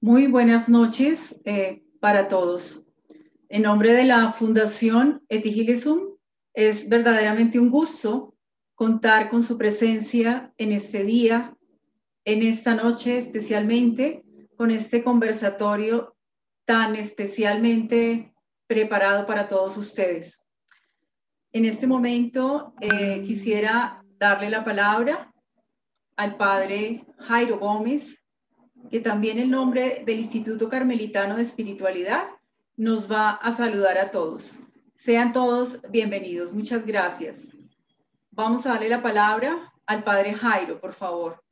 Muy buenas noches para todos. En nombre de la Fundación Etigilesum, es verdaderamente un gusto contar con su presencia en este día, en esta noche especialmente, con este conversatorio tan especialmente preparado para todos ustedes. En este momento quisiera darle la palabra al padre Jairo Gómez, que también en nombre del Instituto Carmelitano de Espiritualidad nos va a saludar a todos. Sean todos bienvenidos. Muchas gracias. Vamos a darle la palabra al padre Jairo, por favor.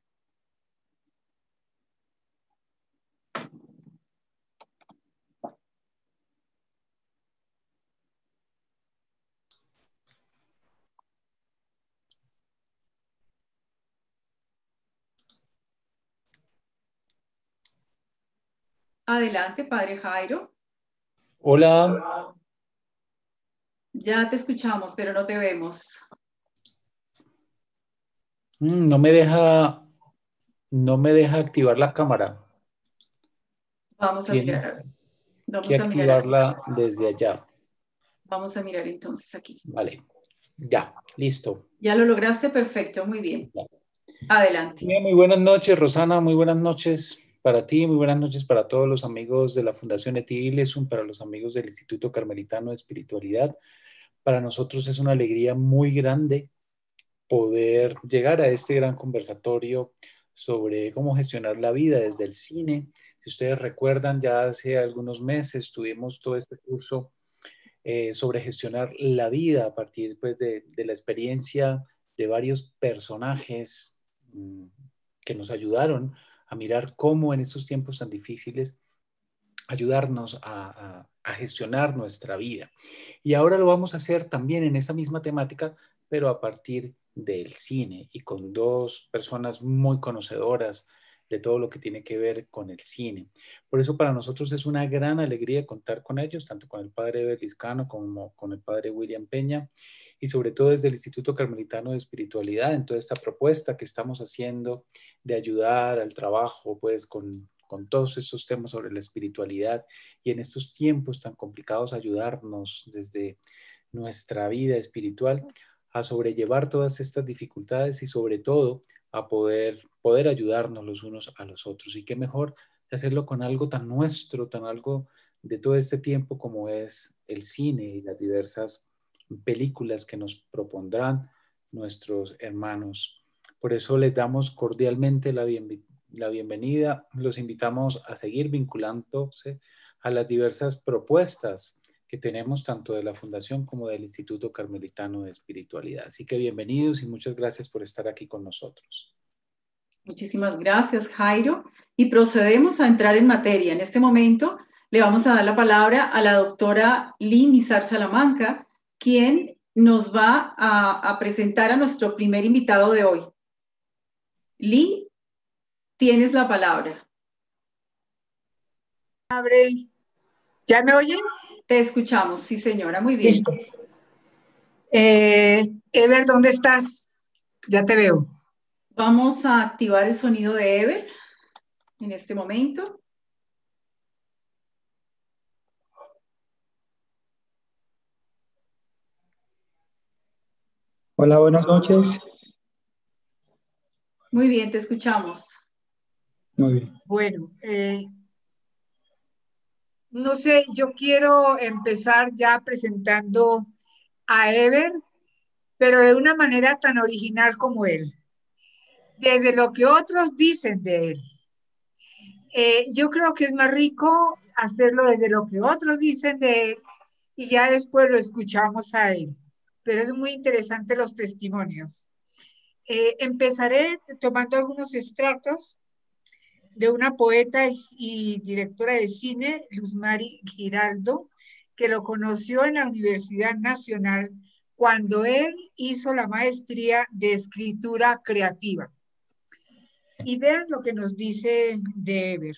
Adelante, padre Jairo. Hola. Ya te escuchamos, pero no te vemos. No me deja activar la cámara. Vamos a Tiene mirar. que Vamos a mirar. activarla desde allá. Vamos a mirar entonces aquí. Vale. Ya, listo. Ya lo lograste, perfecto, muy bien. Ya. Adelante. Bien, muy buenas noches, Rosana. Muy buenas noches para ti. Muy buenas noches para todos los amigos de la Fundación Etigilesum, para los amigos del Instituto Carmelitano de Espiritualidad. Para nosotros es una alegría muy grande poder llegar a este gran conversatorio sobre cómo gestionar la vida desde el cine. Si ustedes recuerdan, ya hace algunos meses tuvimos todo este curso sobre gestionar la vida a partir pues, de la experiencia de varios personajes que nos ayudaron a mirar cómo en estos tiempos tan difíciles ayudarnos a gestionar nuestra vida. Y ahora lo vamos a hacer también en esa misma temática, pero a partir del cine y con dos personas muy conocedoras de todo lo que tiene que ver con el cine. Por eso para nosotros es una gran alegría contar con ellos, tanto con el padre Ever Lizcano como con el padre William Peña, y sobre todo desde el Instituto Carmelitano de Espiritualidad, en toda esta propuesta que estamos haciendo de ayudar al trabajo, pues con todos estos temas sobre la espiritualidad y en estos tiempos tan complicados ayudarnos desde nuestra vida espiritual a sobrellevar todas estas dificultades y sobre todo a poder ayudarnos los unos a los otros. Y qué mejor de hacerlo con algo tan nuestro, tan algo de todo este tiempo como es el cine y las diversas películas que nos propondrán nuestros hermanos. Por eso les damos cordialmente la bienvenida. Los invitamos a seguir vinculándose a las diversas propuestas que tenemos tanto de la Fundación como del Instituto Carmelitano de Espiritualidad. Así que bienvenidos y muchas gracias por estar aquí con nosotros. Muchísimas gracias, Jairo. Y procedemos a entrar en materia. En este momento le vamos a dar la palabra a la doctora Lee Mizar Salamanca, quien nos va a presentar a nuestro primer invitado de hoy. Lee, tienes la palabra. ¿Ya me oyen? Te escuchamos, sí señora, muy bien. Listo. Ever, ¿dónde estás? Ya te veo. Vamos a activar el sonido de Ever en este momento. Hola, buenas noches. Muy bien, te escuchamos. Muy bien. Bueno, no sé, yo quiero empezar ya presentando a Ever, pero de una manera tan original como él, desde lo que otros dicen de él. Yo creo que es más rico hacerlo desde lo que otros dicen de él y ya después lo escuchamos a él, pero es muy interesante los testimonios. Empezaré tomando algunos extractos de una poeta y directora de cine, Luz Mari Giraldo, que lo conoció en la Universidad Nacional cuando él hizo la maestría de escritura creativa. Y vean lo que nos dice de Ever.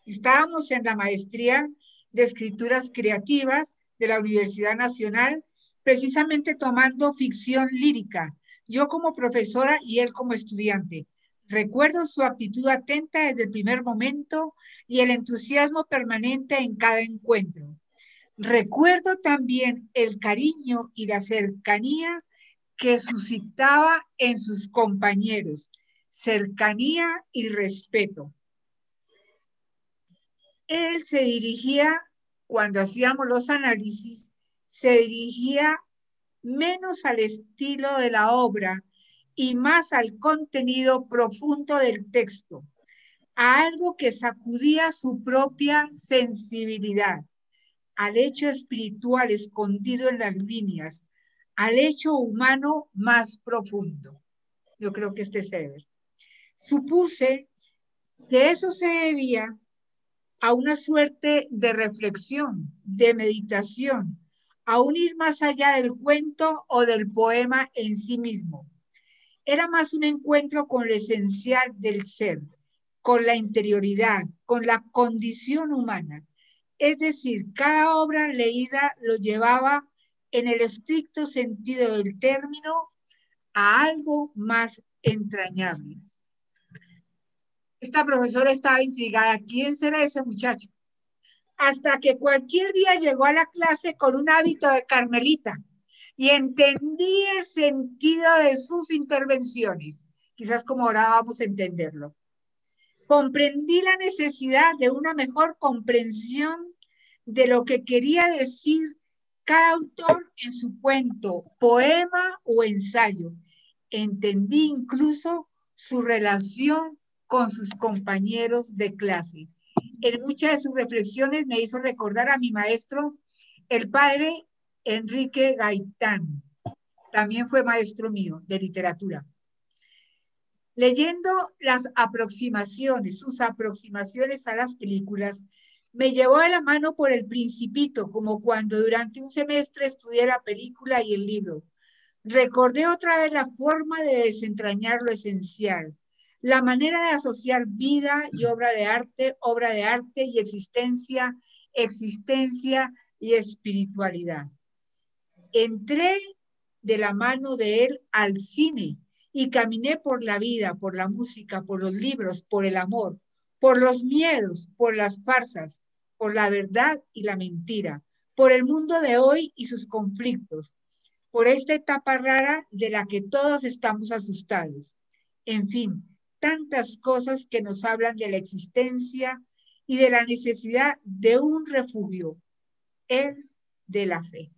Estábamos en la maestría de escrituras creativas de la Universidad Nacional, precisamente tomando ficción lírica, yo como profesora y él como estudiante, Recuerdo su actitud atenta desde el primer momento y el entusiasmo permanente en cada encuentro. Recuerdo también el cariño y la cercanía que suscitaba en sus compañeros, cercanía y respeto. Él se dirigía, cuando hacíamos los análisis, se dirigía menos al estilo de la obra y más al contenido profundo del texto, a algo que sacudía su propia sensibilidad, al hecho espiritual escondido en las líneas, al hecho humano más profundo. Yo creo que este es Eber. Supuse que eso se debía a una suerte de reflexión, de meditación, a un ir más allá del cuento o del poema en sí mismo. Era más un encuentro con lo esencial del ser, con la interioridad, con la condición humana. Es decir, cada obra leída lo llevaba en el estricto sentido del término a algo más entrañable. Esta profesora estaba intrigada. ¿Quién será ese muchacho? Hasta que cualquier día llegó a la clase con un hábito de carmelita y entendí el sentido de sus intervenciones. Quizás como ahora vamos a entenderlo. Comprendí la necesidad de una mejor comprensión de lo que quería decir cada autor en su cuento, poema o ensayo. Entendí incluso su relación con sus compañeros de clase. En muchas de sus reflexiones me hizo recordar a mi maestro, el padre Enrique Gaitán. También fue maestro mío de literatura. Leyendo sus aproximaciones a las películas, me llevó de la mano por El Principito, como cuando durante un semestre estudié la película y el libro. Recordé otra vez la forma de desentrañar lo esencial, la manera de asociar vida y obra de arte y existencia y espiritualidad. Entré de la mano de él al cine y caminé por la vida, por la música, por los libros, por el amor, por los miedos, por las farsas, por la verdad y la mentira, por el mundo de hoy y sus conflictos, por esta etapa rara de la que todos estamos asustados. En fin, tantas cosas que nos hablan de la existencia y de la necesidad de un refugio, el de la fe.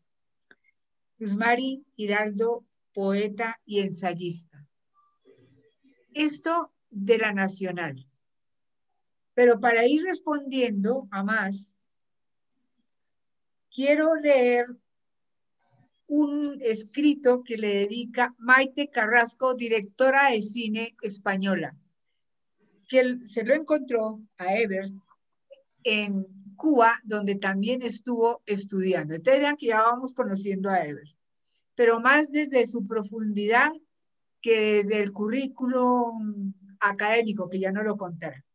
Luz Mari Hidalgo, poeta y ensayista. Esto de la Nacional. Pero para ir respondiendo a más, quiero leer un escrito que le dedica Maite Carrasco, directora de cine española, que se lo encontró a Eber en Cuba, donde también estuvo estudiando. Entonces vean que ya vamos conociendo a Eber, pero más desde su profundidad que desde el currículum académico, que ya no lo contará.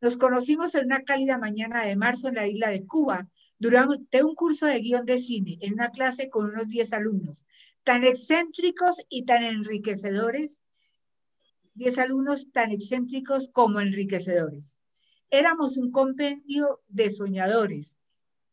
Nos conocimos en una cálida mañana de marzo en la isla de Cuba, durante un curso de guión de cine, en una clase con unos 10 alumnos, tan excéntricos y tan enriquecedores, 10 alumnos tan excéntricos como enriquecedores. Éramos un compendio de soñadores,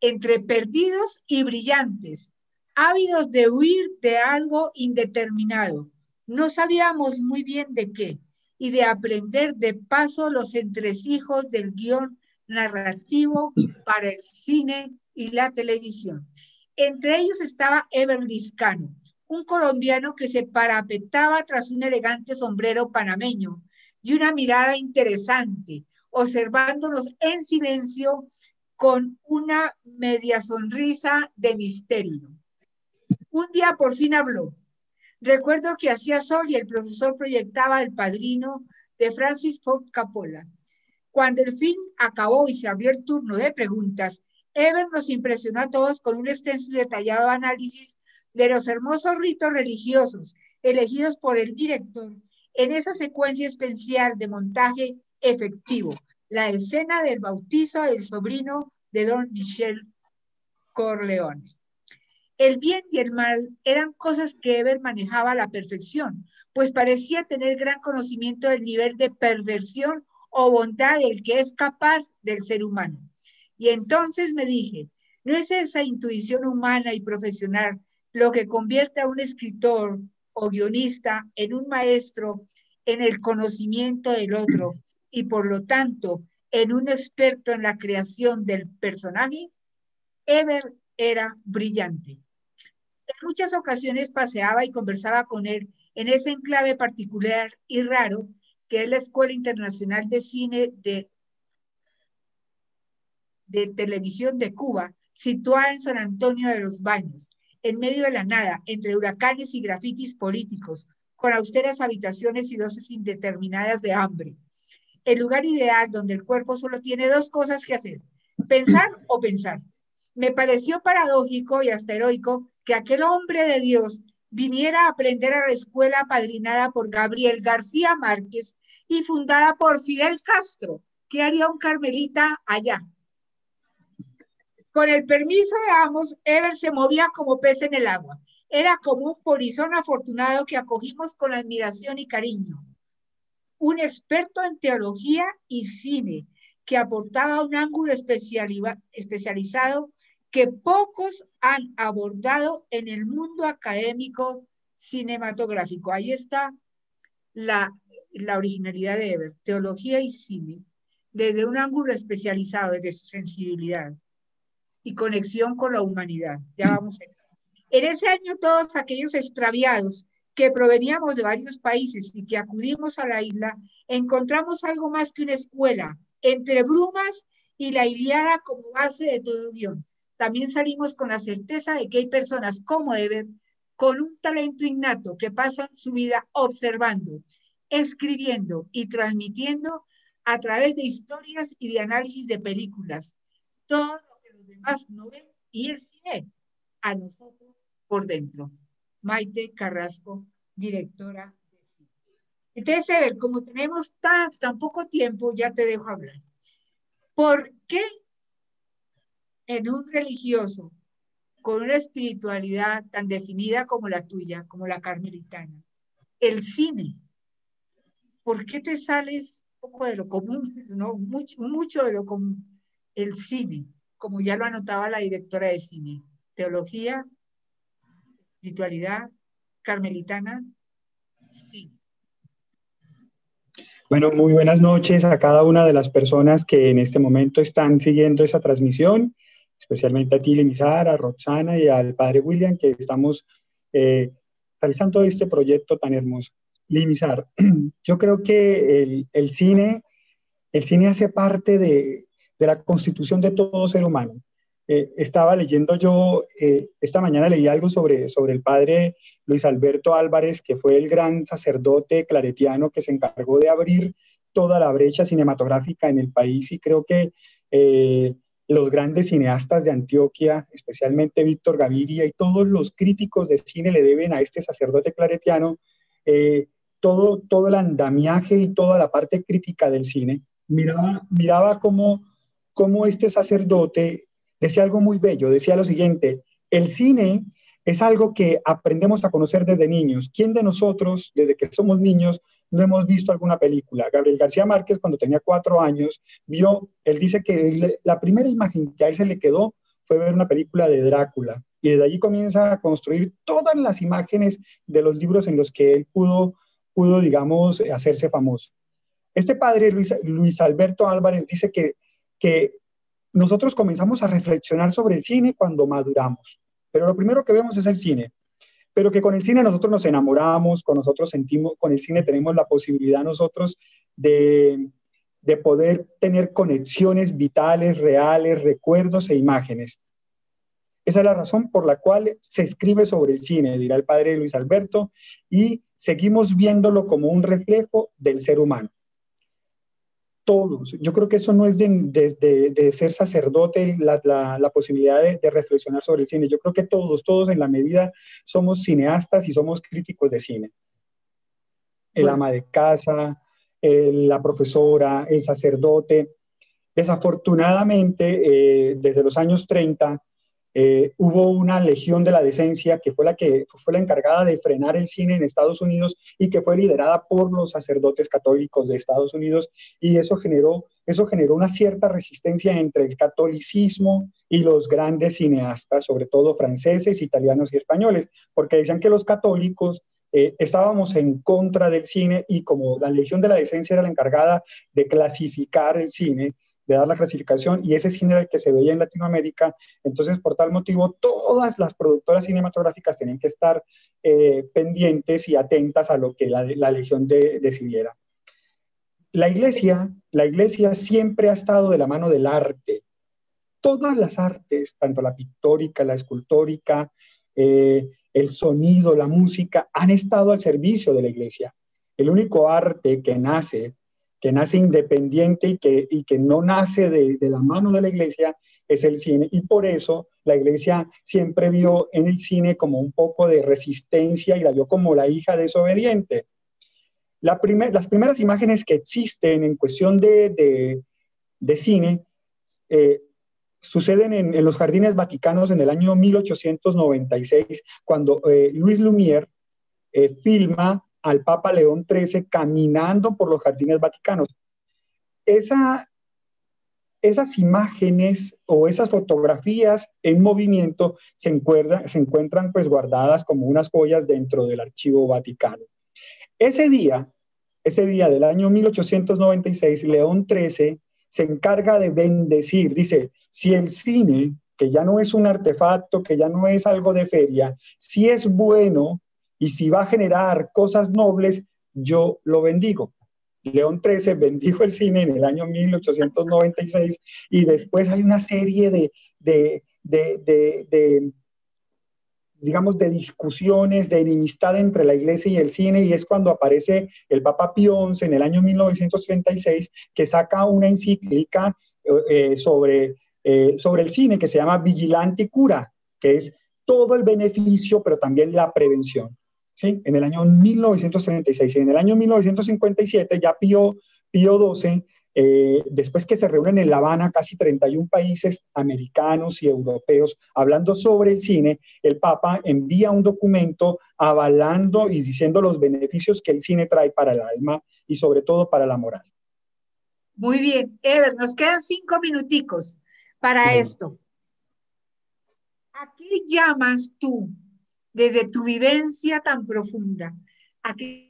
entre perdidos y brillantes, ávidos de huir de algo indeterminado. No sabíamos muy bien de qué, y de aprender de paso los entresijos del guión narrativo para el cine y la televisión. Entre ellos estaba Eber Lizcano, un colombiano que se parapetaba tras un elegante sombrero panameño y una mirada interesante, observándonos en silencio con una media sonrisa de misterio. Un día por fin habló. Recuerdo que hacía sol y el profesor proyectaba El Padrino de Francis Ford Coppola. Cuando el film acabó y se abrió el turno de preguntas, Eber nos impresionó a todos con un extenso y detallado análisis de los hermosos ritos religiosos elegidos por el director en esa secuencia especial de montaje efectivo, la escena del bautizo del sobrino de don Michel Corleone. El bien y el mal eran cosas que Eber manejaba a la perfección, pues parecía tener gran conocimiento del nivel de perversión o bondad del que es capaz del ser humano. Y entonces me dije, ¿no es esa intuición humana y profesional lo que convierte a un escritor o guionista en un maestro en el conocimiento del otro y por lo tanto en un experto en la creación del personaje? Eber era brillante. En muchas ocasiones paseaba y conversaba con él en ese enclave particular y raro que es la Escuela Internacional de Cine de Televisión de Cuba, situada en San Antonio de los Baños, en medio de la nada, entre huracanes y grafitis políticos, con austeras habitaciones y dosis indeterminadas de hambre. El lugar ideal donde el cuerpo solo tiene dos cosas que hacer, pensar o pensar. Me pareció paradójico y hasta heroico que aquel hombre de Dios viniera a aprender a la escuela apadrinada por Gabriel García Márquez y fundada por Fidel Castro. ¿Qué haría un carmelita allá? Con el permiso de ambos, Eber se movía como pez en el agua. Era como un polizón afortunado que acogimos con admiración y cariño. Un experto en teología y cine que aportaba un ángulo especializado que pocos han abordado en el mundo académico cinematográfico. Ahí está la originalidad de Eber, teología y cine, desde un ángulo especializado, desde su sensibilidad y conexión con la humanidad. Ya vamos a eso. En ese año todos aquellos extraviados que proveníamos de varios países y que acudimos a la isla, encontramos algo más que una escuela, entre brumas y la Ilíada como base de todo guión. También salimos con la certeza de que hay personas como Eber, con un talento innato que pasan su vida observando, escribiendo y transmitiendo a través de historias y de análisis de películas, todo lo que los demás no ven y él sí ve a nosotros por dentro. Maite Carrasco, directora de cine. Entonces, Eber, como tenemos tan poco tiempo, ya te dejo hablar. ¿Por qué en un religioso con una espiritualidad tan definida como la tuya, como la carmelitana, el cine, por qué te sales un poco de lo común, no mucho de lo común, el cine, como ya lo anotaba la directora de cine, teología, espiritualidad, carmelitana, sí? Bueno, muy buenas noches a cada una de las personas que en este momento están siguiendo esa transmisión, especialmente a ti, Lenizar, a Roxana y al padre William, que estamos realizando este proyecto tan hermoso. Lenizar, yo creo que el cine hace parte de la constitución de todo ser humano. Estaba leyendo yo, esta mañana leí algo sobre el padre Luis Alberto Álvarez, que fue el gran sacerdote claretiano que se encargó de abrir toda la brecha cinematográfica en el país, y creo que los grandes cineastas de Antioquia, especialmente Víctor Gaviria y todos los críticos de cine le deben a este sacerdote claretiano todo el andamiaje y toda la parte crítica del cine. Miraba cómo este sacerdote decía algo muy bello, decía lo siguiente: el cine es algo que aprendemos a conocer desde niños. ¿Quién de nosotros, desde que somos niños, no hemos visto alguna película? Gabriel García Márquez, cuando tenía 4 años, él dice que la primera imagen que a él se le quedó fue ver una película de Drácula, y desde allí comienza a construir todas las imágenes de los libros en los que él pudo digamos, hacerse famoso. Este padre, Luis Alberto Álvarez, dice que nosotros comenzamos a reflexionar sobre el cine cuando maduramos, pero lo primero que vemos es el cine, pero que con el cine nosotros nos enamoramos, con el cine tenemos la posibilidad nosotros de poder tener conexiones vitales, reales, recuerdos e imágenes. Esa es la razón por la cual se escribe sobre el cine, dirá el padre Luis Alberto, y seguimos viéndolo como un reflejo del ser humano. Todos, yo creo que eso no es de ser sacerdote la posibilidad de reflexionar sobre el cine. Yo creo que todos en la medida somos cineastas y somos críticos de cine. El ama de casa, la profesora, el sacerdote. Desafortunadamente, desde los años 30, hubo una legión de la decencia que fue la encargada de frenar el cine en Estados Unidos y que fue liderada por los sacerdotes católicos de Estados Unidos, y eso generó una cierta resistencia entre el catolicismo y los grandes cineastas, sobre todo franceses, italianos y españoles, porque decían que los católicos estábamos en contra del cine, y como la Legión de la Decencia era la encargada de clasificar el cine, de dar la clasificación, y ese cine era el que se veía en Latinoamérica, entonces por tal motivo todas las productoras cinematográficas tenían que estar pendientes y atentas a lo que la Legión decidiera. La iglesia siempre ha estado de la mano del arte. Todas las artes, tanto la pictórica, la escultórica, el sonido, la música, han estado al servicio de la iglesia. El único arte que nace independiente y que no nace de la mano de la iglesia es el cine, y por eso la iglesia siempre vio en el cine como un poco de resistencia y la vio como la hija desobediente. Las primeras imágenes que existen en cuestión de cine suceden en los Jardines Vaticanos en el año 1896, cuando Luis Lumière filma al Papa León XIII caminando por los Jardines Vaticanos. Esas imágenes o esas fotografías en movimiento se encuentran pues guardadas como unas joyas dentro del Archivo Vaticano. Ese día del año 1896, León XIII se encarga de bendecir, dice, si el cine, que ya no es un artefacto, que ya no es algo de feria, si es bueno y si va a generar cosas nobles, yo lo bendigo. León XIII bendijo el cine en el año 1896, y después hay una serie digamos, de discusiones, de enemistad entre la iglesia y el cine, y es cuando aparece el Papa Pío XI en el año 1936, que saca una encíclica sobre el cine que se llama Vigilante Cura, que es todo el beneficio, pero también la prevención. ¿Sí? En el año 1936. En el año 1957 ya Pío XII, después que se reúnen en La Habana casi 31 países americanos y europeos hablando sobre el cine, el Papa envía un documento avalando y diciendo los beneficios que el cine trae para el alma y sobre todo para la moral. Muy bien, Ever, nos quedan 5 minuticos para esto. ¿A qué llamas tú, desde tu vivencia tan profunda, a qué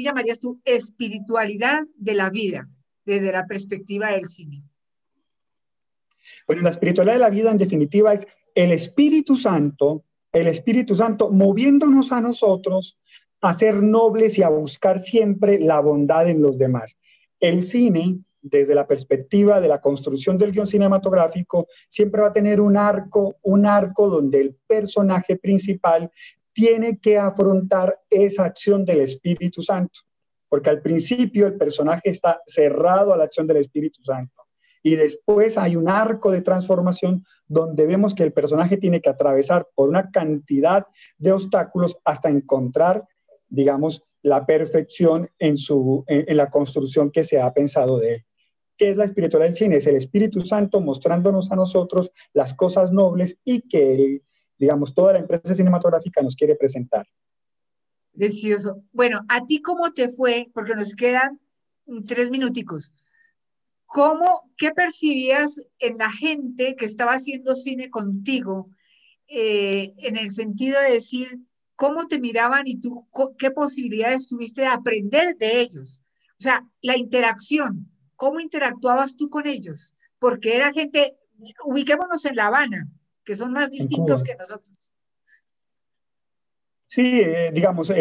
llamarías tú espiritualidad de la vida, desde la perspectiva del cine? Bueno, la espiritualidad de la vida en definitiva es el Espíritu Santo moviéndonos a nosotros a ser nobles y a buscar siempre la bondad en los demás. El cine, desde la perspectiva de la construcción del guión cinematográfico, siempre va a tener un arco donde el personaje principal tiene que afrontar esa acción del Espíritu Santo, porque al principio el personaje está cerrado a la acción del Espíritu Santo, y después hay un arco de transformación donde vemos que el personaje tiene que atravesar por una cantidad de obstáculos hasta encontrar, digamos, la perfección en la construcción que se ha pensado de él. ¿Qué es la espiritualidad del cine? Es el Espíritu Santo mostrándonos a nosotros las cosas nobles y que, digamos, toda la empresa cinematográfica nos quiere presentar. Delicioso. Bueno, ¿a ti cómo te fue? Porque nos quedan 3 minuticos. ¿Qué percibías en la gente que estaba haciendo cine contigo, en el sentido de decir, cómo te miraban y tú, qué posibilidades tuviste de aprender de ellos? O sea, la interacción, ¿cómo interactuabas tú con ellos? Porque era gente, ubiquémonos en La Habana, que son más distintos que nosotros. Sí, digamos,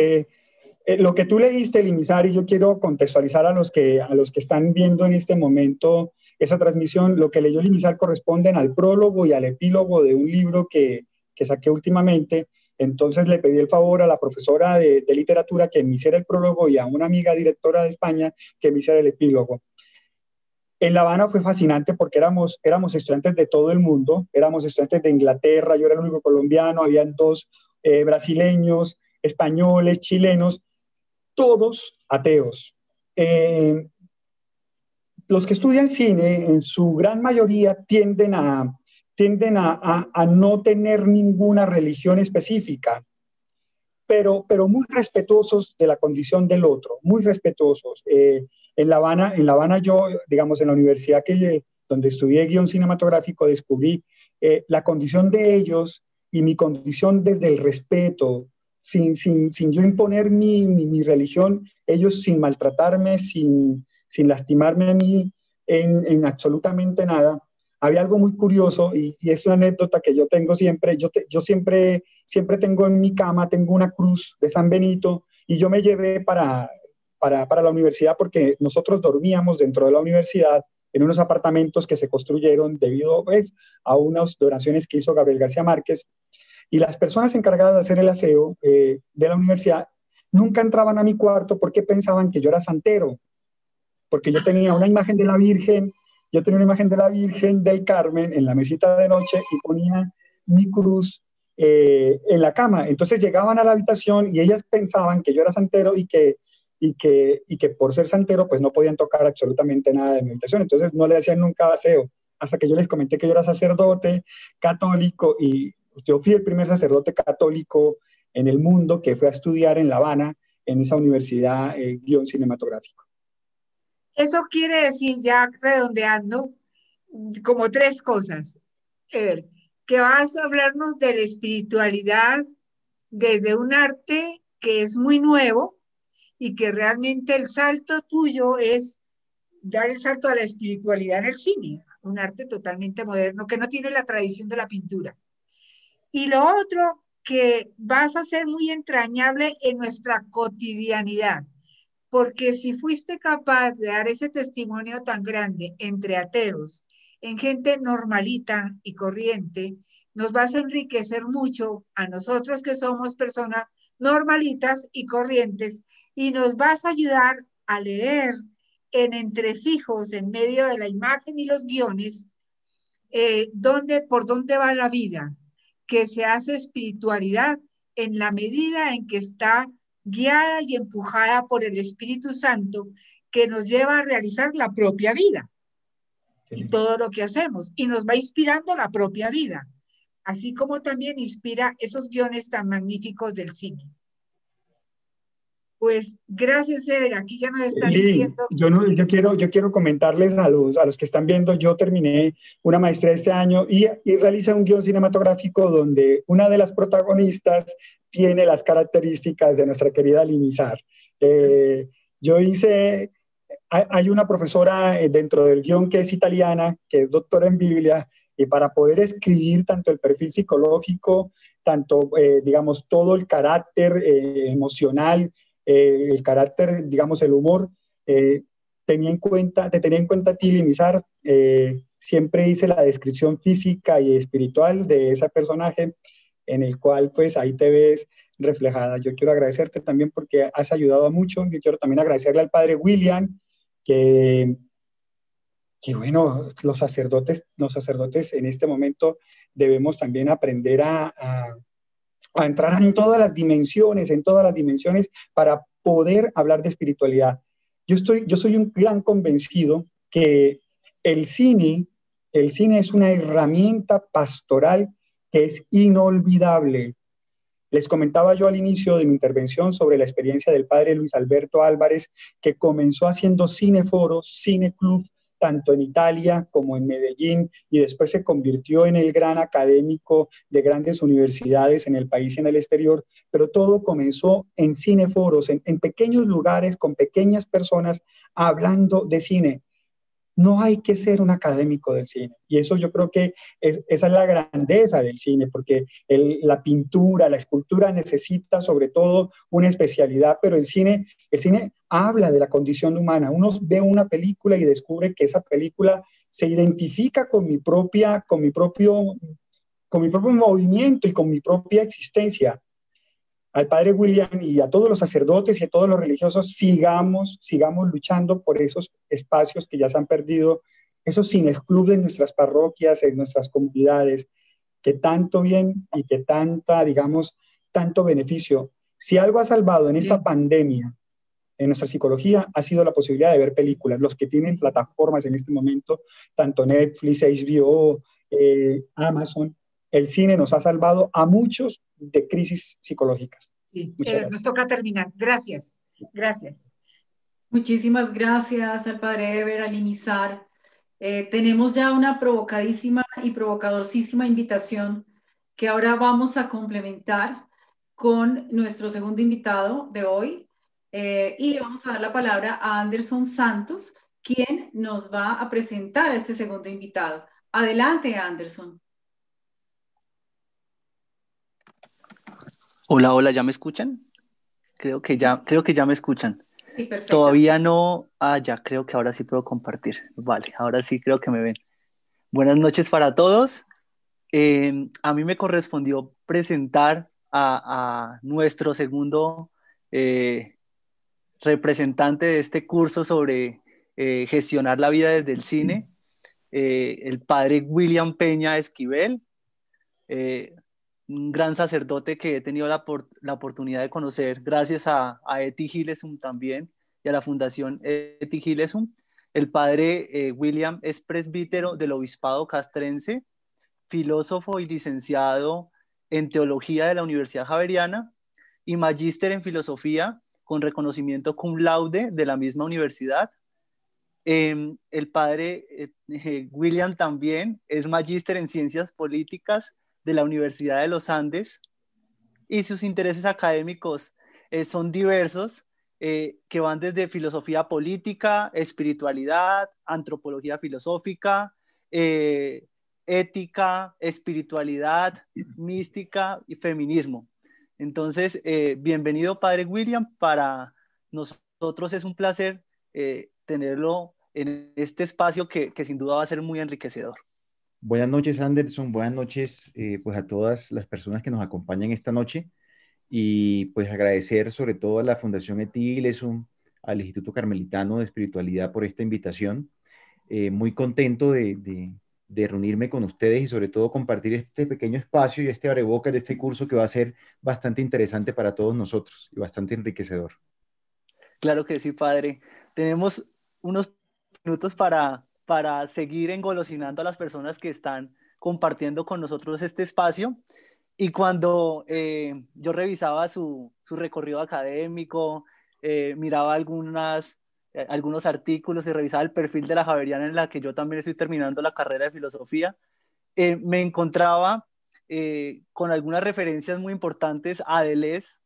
lo que tú leíste, Elimizar, y yo quiero contextualizar a los que están viendo en este momento esa transmisión, lo que leyó Elimizar corresponden al prólogo y al epílogo de un libro que saqué últimamente. Entonces le pedí el favor a la profesora de literatura que me hiciera el prólogo y a una amiga directora de España que me hiciera el epílogo. En La Habana fue fascinante porque éramos estudiantes de todo el mundo, éramos estudiantes de Inglaterra, yo era el único colombiano, habían 2 brasileños, españoles, chilenos, todos ateos. Los que estudian cine, en su gran mayoría, tienden a tienden a no tener ninguna religión específica, pero muy respetuosos de la condición del otro, muy respetuosos. En La Habana yo, digamos, en la universidad donde estudié guión cinematográfico, descubrí la condición de ellos y mi condición desde el respeto, sin yo imponer mi religión, ellos sin maltratarme, sin lastimarme a mí en absolutamente nada. Había algo muy curioso y es una anécdota que yo tengo siempre. Yo siempre tengo en mi cama, tengo una cruz de San Benito y yo me llevé para la universidad porque nosotros dormíamos dentro de la universidad en unos apartamentos que se construyeron debido pues, a unas donaciones que hizo Gabriel García Márquez. Y las personas encargadas de hacer el aseo de la universidad nunca entraban a mi cuarto porque pensaban que yo era santero, porque yo tenía una imagen de la Virgen. Yo tenía una imagen de la Virgen del Carmen en la mesita de noche y ponía mi cruz en la cama. Entonces llegaban a la habitación y ellas pensaban que yo era santero y que por ser santero pues no podían tocar absolutamente nada de mi habitación. Entonces no le hacían nunca aseo. Hasta que yo les comenté que yo era sacerdote católico y yo fui el primer sacerdote católico en el mundo que fue a estudiar en La Habana, en esa universidad guión cinematográfico. Eso quiere decir, ya redondeando, como tres cosas. Que vas a hablarnos de la espiritualidad desde un arte que es muy nuevo y que realmente el salto tuyo es dar el salto a la espiritualidad en el cine, un arte totalmente moderno que no tiene la tradición de la pintura. Y lo otro, que vas a ser muy entrañable en nuestra cotidianidad. Porque si fuiste capaz de dar ese testimonio tan grande entre ateos, en gente normalita y corriente, nos vas a enriquecer mucho a nosotros que somos personas normalitas y corrientes y nos vas a ayudar a leer en entresijos, en medio de la imagen y los guiones, por dónde va la vida, que se hace espiritualidad en la medida en que está guiada y empujada por el Espíritu Santo que nos lleva a realizar la propia vida y todo lo que hacemos y nos va inspirando la propia vida, así como también inspira esos guiones tan magníficos del cine. Pues gracias, Ever. Aquí ya nos están diciendo... Yo quiero comentarles a los que están viendo, yo terminé una maestría este año y realicé un guión cinematográfico donde una de las protagonistas tiene las características de nuestra querida Limizar. Hay una profesora dentro del guión que es italiana, que es doctora en Biblia, y para poder escribir tanto el perfil psicológico, tanto, digamos, todo el carácter emocional, el carácter, digamos, el humor, te tenía en cuenta a ti, Limizar. Siempre hice la descripción física y espiritual de ese personaje, en el cual pues ahí te ves reflejada. Yo quiero agradecerte también porque has ayudado mucho. Yo quiero también agradecerle al padre William, que bueno, los sacerdotes en este momento debemos también aprender a entrar en todas las dimensiones para poder hablar de espiritualidad. Yo soy un gran convencido que el cine es una herramienta pastoral que es inolvidable. Les comentaba yo al inicio de mi intervención sobre la experiencia del padre Luis Alberto Álvarez, que comenzó haciendo cineforos, cineclub, tanto en Italia como en Medellín, y después se convirtió en el gran académico de grandes universidades en el país y en el exterior, pero todo comenzó en cineforos, en pequeños lugares, con pequeñas personas, hablando de cine. No hay que ser un académico del cine, y eso yo creo que esa es la grandeza del cine, porque la pintura, la escultura necesita sobre todo una especialidad, pero el cine habla de la condición humana. Uno ve una película y descubre que esa película se identifica con mi propio movimiento y con mi propia existencia. Al padre William y a todos los sacerdotes y a todos los religiosos, sigamos luchando por esos espacios que ya se han perdido, esos cineclubes en nuestras parroquias, en nuestras comunidades, que tanto bien y que tanto beneficio. Si algo ha salvado en esta pandemia, en nuestra psicología, ha sido la posibilidad de ver películas. Los que tienen plataformas en este momento, tanto Netflix, HBO, Amazon, el cine nos ha salvado a muchos de crisis psicológicas. Sí, Muchas gracias. nos toca terminar. Gracias, gracias. Muchísimas gracias al padre Eber, al Inizar. Tenemos ya una provocadísima y provocadorcísima invitación que ahora vamos a complementar con nuestro segundo invitado de hoy, y le vamos a dar la palabra a Anderson Santos, quien nos va a presentar a este segundo invitado. Adelante, Anderson. Hola, hola, ¿ya me escuchan? Creo que ya me escuchan. Sí, perfecto. Todavía no. Ya creo que ahora sí puedo compartir. Vale, ahora sí creo que me ven. Buenas noches para todos. A mí me correspondió presentar a nuestro segundo representante de este curso sobre gestionar la vida desde el cine, el padre William Peña Esquivel. Un gran sacerdote que he tenido la oportunidad de conocer gracias a Eti Gilesum también y a la Fundación Eti Gilesum. El padre William es presbítero del Obispado Castrense, filósofo y licenciado en Teología de la Universidad Javeriana y magíster en Filosofía con reconocimiento cum laude de la misma universidad. El padre William también es magíster en Ciencias Políticas de la Universidad de los Andes y sus intereses académicos son diversos, que van desde filosofía política, espiritualidad, antropología filosófica, ética, espiritualidad, mística y feminismo. Entonces, bienvenido padre William, para nosotros es un placer tenerlo en este espacio que sin duda va a ser muy enriquecedor. Buenas noches, Anderson. Buenas noches, pues a todas las personas que nos acompañan esta noche y pues agradecer sobre todo a la Fundación Eti Gilesum, al Instituto Carmelitano de Espiritualidad por esta invitación. Muy contento de reunirme con ustedes y sobre todo compartir este pequeño espacio y este abrebocas de este curso que va a ser bastante interesante para todos nosotros y bastante enriquecedor. Claro que sí, padre. Tenemos unos minutos para seguir engolosinando a las personas que están compartiendo con nosotros este espacio. Y cuando yo revisaba su recorrido académico, miraba algunos artículos y revisaba el perfil de la Javeriana, en la que yo también estoy terminando la carrera de filosofía, me encontraba con algunas referencias muy importantes a Deleuze,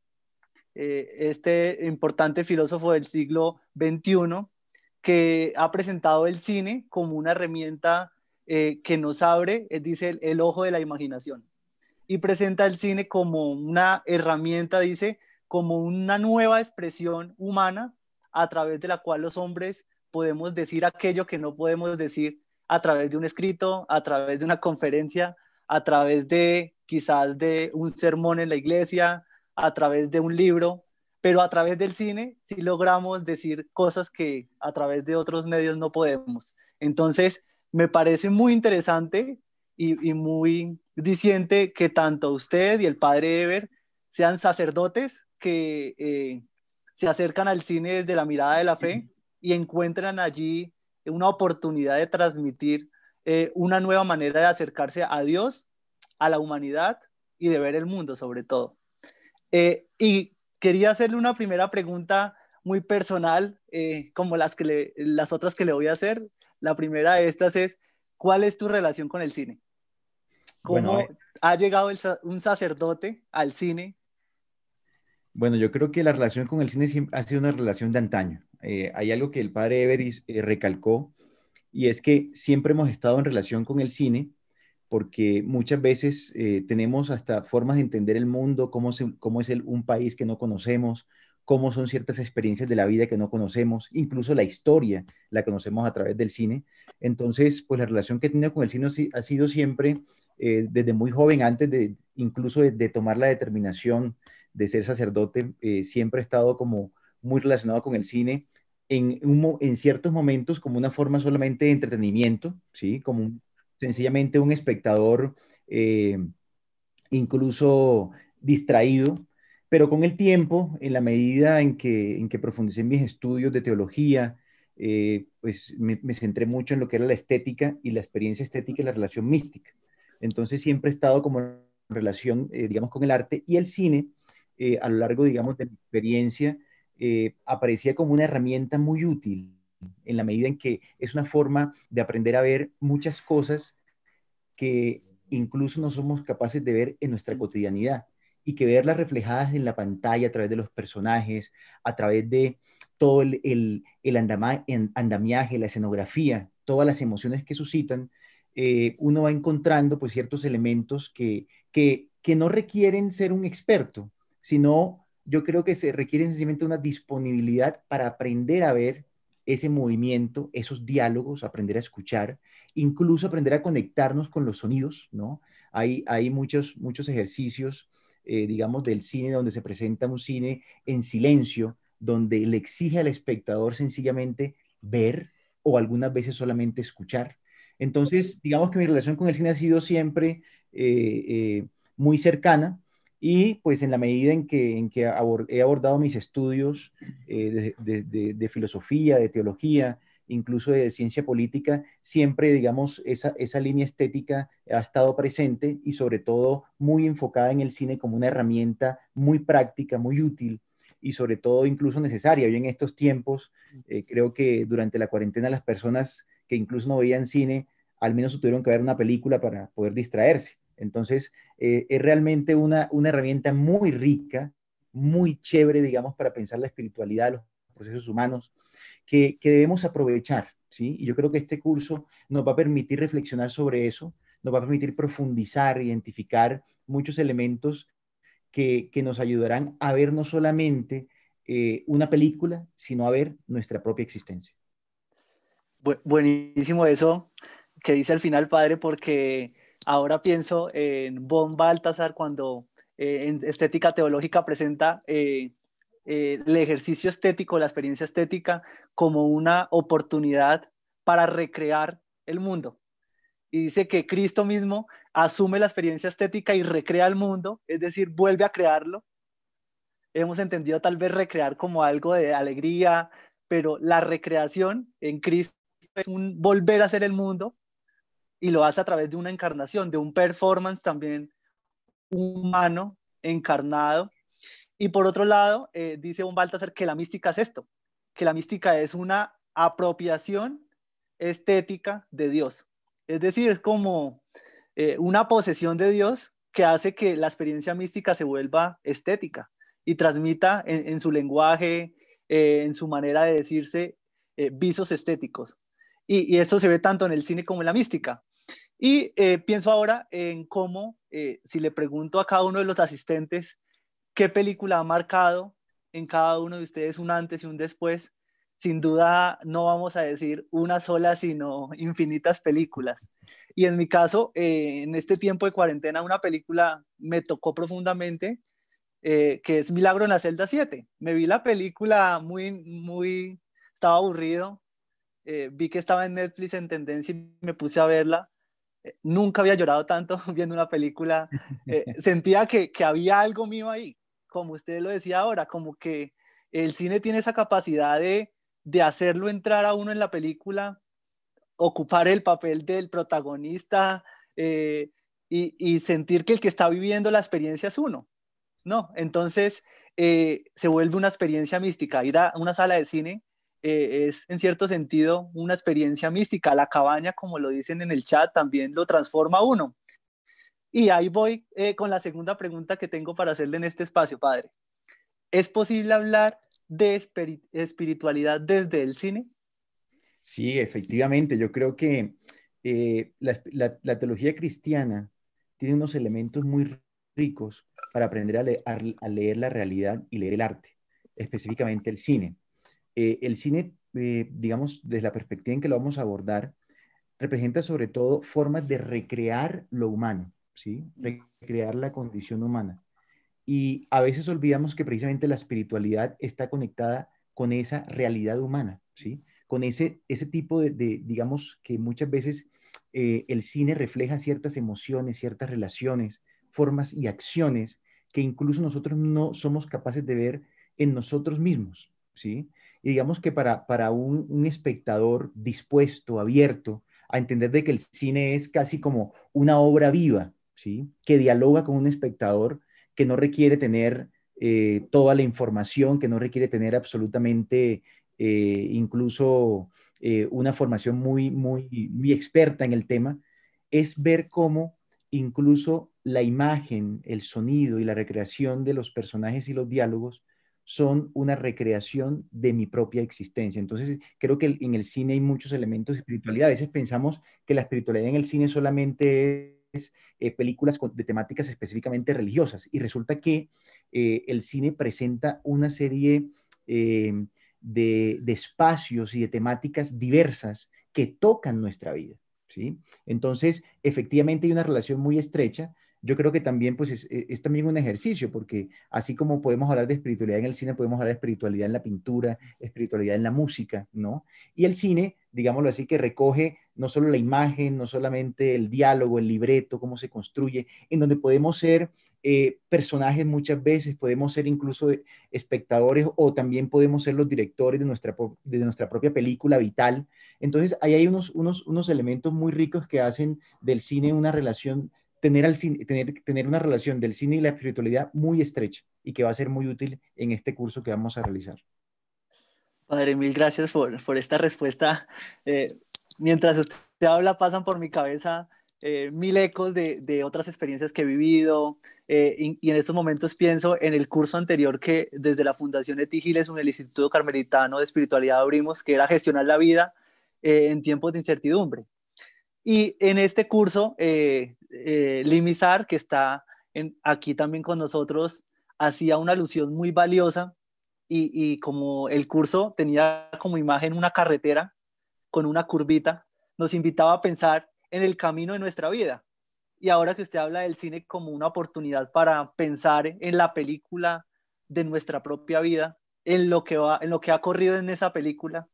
este importante filósofo del siglo XXI, que ha presentado el cine como una herramienta que nos abre, dice, el ojo de la imaginación. Y presenta el cine como una herramienta, dice, como una nueva expresión humana a través de la cual los hombres podemos decir aquello que no podemos decir a través de un escrito, a través de una conferencia, a través de quizás de un sermón en la iglesia, a través de un libro, pero a través del cine sí logramos decir cosas que a través de otros medios no podemos. Entonces, me parece muy interesante y muy diciente que tanto usted y el padre Eber sean sacerdotes que se acercan al cine desde la mirada de la fe y encuentran allí una oportunidad de transmitir una nueva manera de acercarse a Dios, a la humanidad y de ver el mundo sobre todo. Y quería hacerle una primera pregunta muy personal, como las otras que le voy a hacer. La primera de estas es, ¿cuál es tu relación con el cine? ¿Cómo Bueno, ha llegado un sacerdote al cine? Bueno, yo creo que la relación con el cine ha sido una relación de antaño. Hay algo que el padre Everis recalcó, y es que siempre hemos estado en relación con el cine, porque muchas veces tenemos hasta formas de entender el mundo, cómo es un país que no conocemos, cómo son ciertas experiencias de la vida que no conocemos, incluso la historia la conocemos a través del cine. Entonces, pues la relación que he tenido con el cine ha sido siempre desde muy joven, antes de incluso de tomar la determinación de ser sacerdote, siempre he estado como muy relacionado con el cine en ciertos momentos como una forma solamente de entretenimiento, ¿sí? Sencillamente un espectador incluso distraído, pero con el tiempo, en la medida en que profundicé en mis estudios de teología, pues me centré mucho en lo que era la estética y la experiencia estética y la relación mística. Entonces siempre he estado como en relación, digamos, con el arte y el cine, a lo largo, digamos, de mi experiencia, aparecía como una herramienta muy útil en la medida en que es una forma de aprender a ver muchas cosas que incluso no somos capaces de ver en nuestra cotidianidad y que verlas reflejadas en la pantalla a través de los personajes, a través de todo el andamiaje, la escenografía, todas las emociones que suscitan, uno va encontrando pues ciertos elementos que no requieren ser un experto, sino yo creo que se requiere sencillamente una disponibilidad para aprender a ver ese movimiento, esos diálogos, aprender a escuchar, incluso aprender a conectarnos con los sonidos, ¿no? Hay muchos ejercicios, digamos, del cine donde se presenta un cine en silencio, donde le exige al espectador sencillamente ver o algunas veces solamente escuchar. Entonces, digamos que mi relación con el cine ha sido siempre muy cercana y pues en la medida en que he abordado mis estudios de filosofía, de teología, incluso de ciencia política, siempre, digamos, esa línea estética ha estado presente y sobre todo muy enfocada en el cine como una herramienta muy práctica, muy útil y sobre todo incluso necesaria. Hoy en estos tiempos, creo que durante la cuarentena las personas que incluso no veían cine, al menos tuvieron que ver una película para poder distraerse. Entonces, es realmente una herramienta muy rica, muy chévere, digamos, para pensar la espiritualidad, los procesos humanos, que debemos aprovechar, ¿sí? Y yo creo que este curso nos va a permitir reflexionar sobre eso, nos va a permitir profundizar, identificar muchos elementos que nos ayudarán a ver no solamente una película, sino a ver nuestra propia existencia. Buenísimo eso que dice al final, padre, porque ahora pienso en von Balthasar cuando en Estética Teológica presenta el ejercicio estético, la experiencia estética, como una oportunidad para recrear el mundo. Y dice que Cristo mismo asume la experiencia estética y recrea el mundo, es decir, vuelve a crearlo. Hemos entendido tal vez recrear como algo de alegría, pero la recreación en Cristo es un volver a hacer el mundo y lo hace a través de una encarnación, de un performance también humano, encarnado. Y por otro lado, dice un Baltasar que la mística es esto, que la mística es una apropiación estética de Dios. Es decir, es como una posesión de Dios que hace que la experiencia mística se vuelva estética y transmita en su lenguaje, en su manera de decirse, visos estéticos. Y eso se ve tanto en el cine como en la mística. Y pienso ahora en cómo, si le pregunto a cada uno de los asistentes qué película ha marcado en cada uno de ustedes un antes y un después, sin duda no vamos a decir una sola, sino infinitas películas. Y en mi caso, en este tiempo de cuarentena, una película me tocó profundamente, que es Milagro en la celda 7. Me vi la película estaba aburrido, vi que estaba en Netflix en tendencia y me puse a verla. Nunca había llorado tanto viendo una película. Sentía que había algo mío ahí, como usted lo decía ahora, como que el cine tiene esa capacidad de hacerlo entrar a uno en la película, ocupar el papel del protagonista y sentir que el que está viviendo la experiencia es uno, ¿no? Entonces se vuelve una experiencia mística. Ir a una sala de cine es en cierto sentido una experiencia mística. La cabaña, como lo dicen en el chat, también lo transforma a uno. Y ahí voy con la segunda pregunta que tengo para hacerle en este espacio, padre. ¿Es posible hablar de espiritualidad desde el cine? Sí, efectivamente, yo creo que la teología cristiana tiene unos elementos muy ricos para aprender a leer la realidad y leer el arte, específicamente el cine. El cine, digamos, desde la perspectiva en que lo vamos a abordar, representa sobre todo formas de recrear lo humano, ¿sí? Recrear la condición humana. Y a veces olvidamos que precisamente la espiritualidad está conectada con esa realidad humana, ¿sí? Con ese tipo digamos, que muchas veces el cine refleja ciertas emociones, ciertas relaciones, formas y acciones que incluso nosotros no somos capaces de ver en nosotros mismos, ¿sí? Y digamos que para un espectador dispuesto, abierto, a entender de que el cine es casi como una obra viva, ¿sí? Que dialoga con un espectador, que no requiere tener toda la información, que no requiere tener absolutamente incluso una formación muy experta en el tema, es ver cómo incluso la imagen, el sonido y la recreación de los personajes y los diálogos son una recreación de mi propia existencia. Entonces, creo que en el cine hay muchos elementos de espiritualidad. A veces pensamos que la espiritualidad en el cine solamente es películas de temáticas específicamente religiosas, y resulta que el cine presenta una serie de espacios y de temáticas diversas que tocan nuestra vida, ¿sí? Entonces, efectivamente hay una relación muy estrecha. Yo creo que también pues es también un ejercicio, porque así como podemos hablar de espiritualidad en el cine, podemos hablar de espiritualidad en la pintura, espiritualidad en la música, ¿no? Y el cine, digámoslo así, que recoge no solo la imagen, no solamente el diálogo, el libreto, cómo se construye, en donde podemos ser personajes muchas veces, podemos ser incluso espectadores, o también podemos ser los directores de nuestra propia película vital. Entonces, ahí hay unos elementos muy ricos que hacen del cine una relación, tener una relación del cine y la espiritualidad muy estrecha, y que va a ser muy útil en este curso que vamos a realizar. Padre, mil gracias por esta respuesta. Eh, Mientras usted habla, pasan por mi cabeza mil ecos de otras experiencias que he vivido, y en estos momentos pienso en el curso anterior que desde la Fundación Eti Giles, en el Instituto Carmelitano de Espiritualidad abrimos, que era gestionar la vida en tiempos de incertidumbre. Y en este curso, Limizar, que está aquí también con nosotros, hacía una alusión muy valiosa, y como el curso tenía como imagen una carretera con una curvita, nos invitaba a pensar en el camino de nuestra vida. Y ahora que usted habla del cine como una oportunidad para pensar en la película de nuestra propia vida, en lo que ha corrido en esa película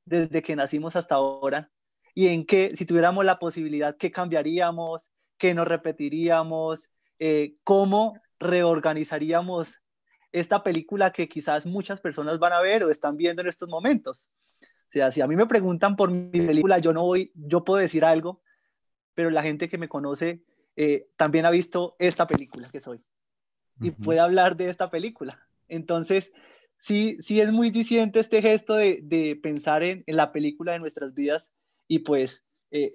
desde que nacimos hasta ahora, y en qué, si tuviéramos la posibilidad, qué cambiaríamos, qué nos repetiríamos, cómo reorganizaríamos esta película que quizás muchas personas van a ver o están viendo en estos momentos. O sea, si a mí me preguntan por mi película, yo puedo decir algo, pero la gente que me conoce también ha visto esta película que soy y puede hablar de esta película. Entonces, sí es muy diciente este gesto de pensar en la película de nuestras vidas, y pues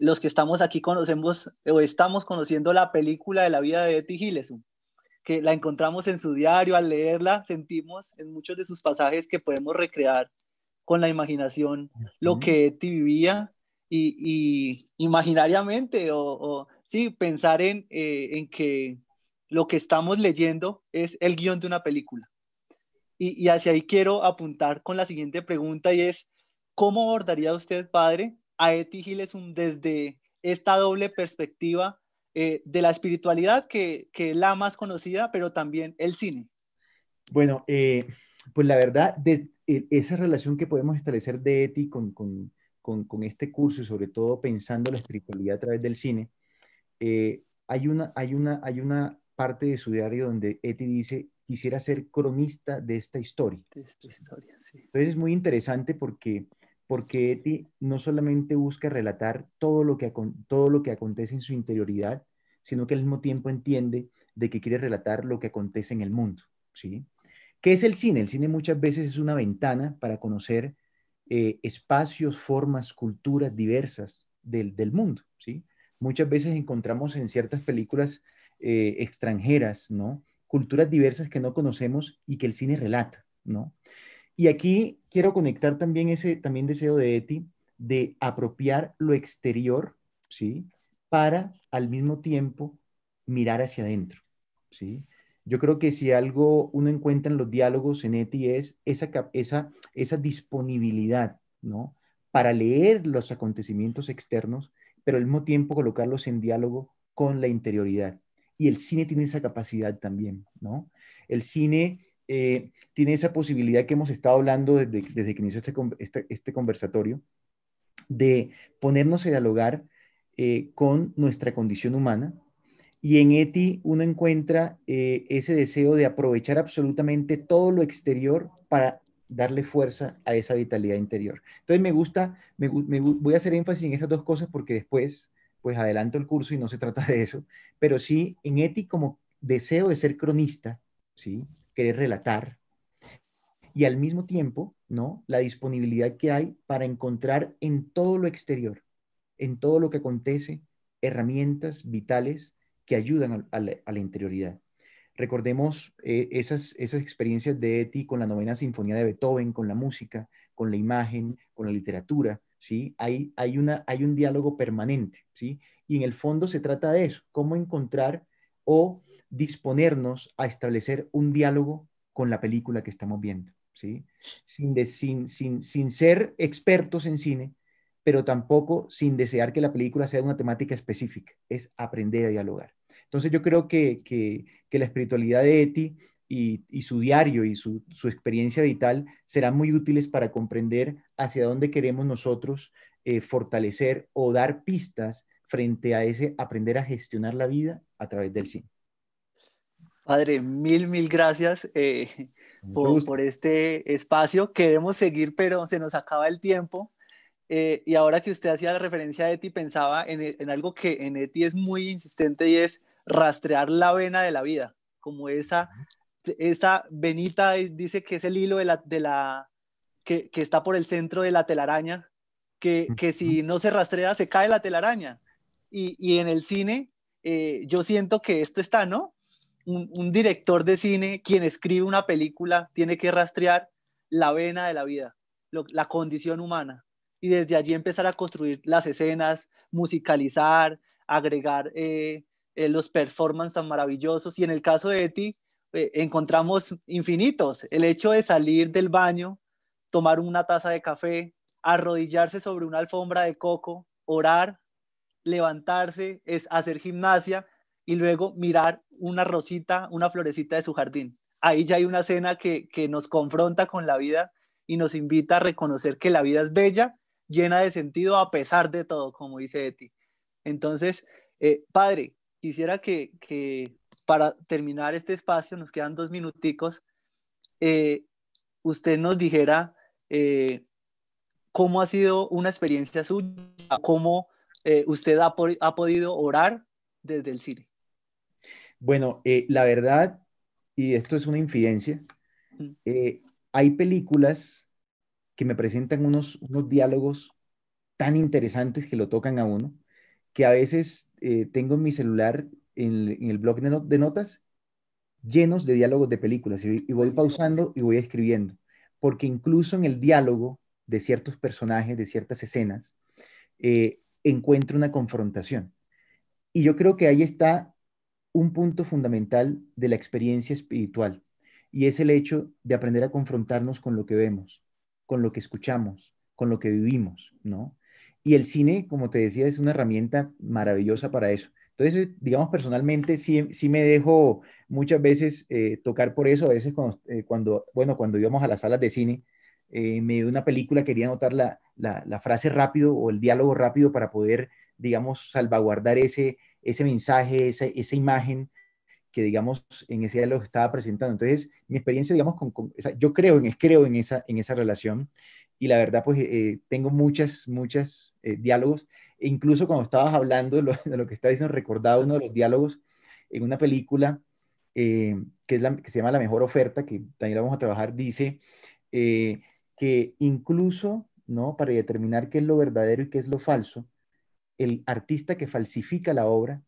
los que estamos aquí conocemos o estamos conociendo la película de la vida de Eti Gilesun, que la encontramos en su diario. Al leerla sentimos en muchos de sus pasajes que podemos recrear con la imaginación lo que Eti vivía, y imaginariamente sí, pensar en que lo que estamos leyendo es el guión de una película. Y hacia ahí quiero apuntar con la siguiente pregunta, y es, ¿cómo abordaría usted, padre, a Eti Gilesun desde esta doble perspectiva de la espiritualidad, que es la más conocida, pero también el cine? Bueno, pues la verdad, esa relación que podemos establecer de Eti con este curso, y sobre todo pensando la espiritualidad a través del cine, hay una parte de su diario donde Eti dice: quisiera ser cronista de esta historia. De esta historia, sí. Entonces es muy interesante porque Eti no solamente busca relatar todo lo que acontece en su interioridad, sino que al mismo tiempo entiende de que quiere relatar lo que acontece en el mundo, ¿sí? ¿Qué es el cine? El cine muchas veces es una ventana para conocer espacios, formas, culturas diversas del mundo, ¿sí? Muchas veces encontramos en ciertas películas extranjeras, ¿no? Culturas diversas que no conocemos y que el cine relata, ¿no? Y aquí quiero conectar también ese también deseo de Eti de apropiar lo exterior, ¿sí? Para al mismo tiempo mirar hacia adentro, ¿sí? Yo creo que si algo uno encuentra en los diálogos en Eti es esa disponibilidad, ¿no? Para leer los acontecimientos externos, pero al mismo tiempo colocarlos en diálogo con la interioridad. Y el cine tiene esa capacidad también, ¿no? El cine tiene esa posibilidad que hemos estado hablando desde que inició este conversatorio, de ponernos a dialogar con nuestra condición humana. Y en Eti uno encuentra ese deseo de aprovechar absolutamente todo lo exterior para darle fuerza a esa vitalidad interior. Entonces voy a hacer énfasis en estas dos cosas porque después, pues adelanto el curso y no se trata de eso, pero sí en Eti como deseo de ser cronista, ¿sí? Querer relatar, y al mismo tiempo, ¿no? La disponibilidad que hay para encontrar en todo lo exterior, en todo lo que acontece, herramientas vitales que ayudan a la interioridad. Recordemos esas experiencias de Eti con la novena sinfonía de Beethoven, con la música, con la imagen, con la literatura, ¿sí? Hay un diálogo permanente, ¿sí? Y en el fondo se trata de eso, cómo encontrar o disponernos a establecer un diálogo con la película que estamos viendo, ¿sí? Sin ser expertos en cine, pero tampoco sin desear que la película sea una temática específica, es aprender a dialogar. Entonces yo creo que la espiritualidad de Eti y su diario y su experiencia vital serán muy útiles para comprender hacia dónde queremos nosotros fortalecer o dar pistas frente a ese aprender a gestionar la vida a través del cine. Padre, mil gracias Mucho gusto. por este espacio. Queremos seguir, pero se nos acaba el tiempo. Y ahora que usted hacía la referencia a Eti, pensaba en algo que en Eti es muy insistente y es rastrear la vena de la vida, como esa venita dice que es el hilo que está por el centro de la telaraña, que si no se rastrea se cae la telaraña. Y en el cine yo siento que esto está, ¿no? Un director de cine, quien escribe una película, tiene que rastrear la vena de la vida, la condición humana, y desde allí empezar a construir las escenas, musicalizar, agregar los performances tan maravillosos. Y en el caso de Eti, encontramos infinitos. El hecho de salir del baño, tomar una taza de café, arrodillarse sobre una alfombra de coco, orar, levantarse, es hacer gimnasia y luego mirar una rosita, una florecita de su jardín. Ahí ya hay una escena que nos confronta con la vida y nos invita a reconocer que la vida es bella, llena de sentido a pesar de todo, como dice Eti. Entonces, padre, quisiera que para terminar este espacio, nos quedan 2 minuticos, usted nos dijera cómo ha sido una experiencia suya, cómo usted ha podido orar desde el cine. Bueno, la verdad, y esto es una infidencia, hay películas que me presentan unos diálogos tan interesantes que lo tocan a uno, que a veces tengo en mi celular, en el blog de notas, llenos de diálogos de películas, y voy pausando y voy escribiendo, porque incluso en el diálogo de ciertos personajes, de ciertas escenas, encuentro una confrontación. Y yo creo que ahí está un punto fundamental de la experiencia espiritual, y es el hecho de aprender a confrontarnos con lo que vemos, con lo que escuchamos, con lo que vivimos, ¿no? Y el cine, como te decía, es una herramienta maravillosa para eso. Entonces, digamos, personalmente sí me dejo muchas veces tocar por eso. A veces cuando íbamos a las salas de cine, me dio una película, quería anotar la frase rápido o el diálogo rápido para poder, digamos, salvaguardar ese mensaje, esa imagen que, digamos, en ese diálogo estaba presentando. Entonces, mi experiencia, digamos, yo creo en esa relación, y la verdad, pues, tengo muchas diálogos, e incluso cuando estabas hablando de lo que estás diciendo, recordaba uno de los diálogos en una película que se llama La Mejor Oferta, que también la vamos a trabajar, dice que incluso, ¿no? Para determinar qué es lo verdadero y qué es lo falso, el artista que falsifica la obra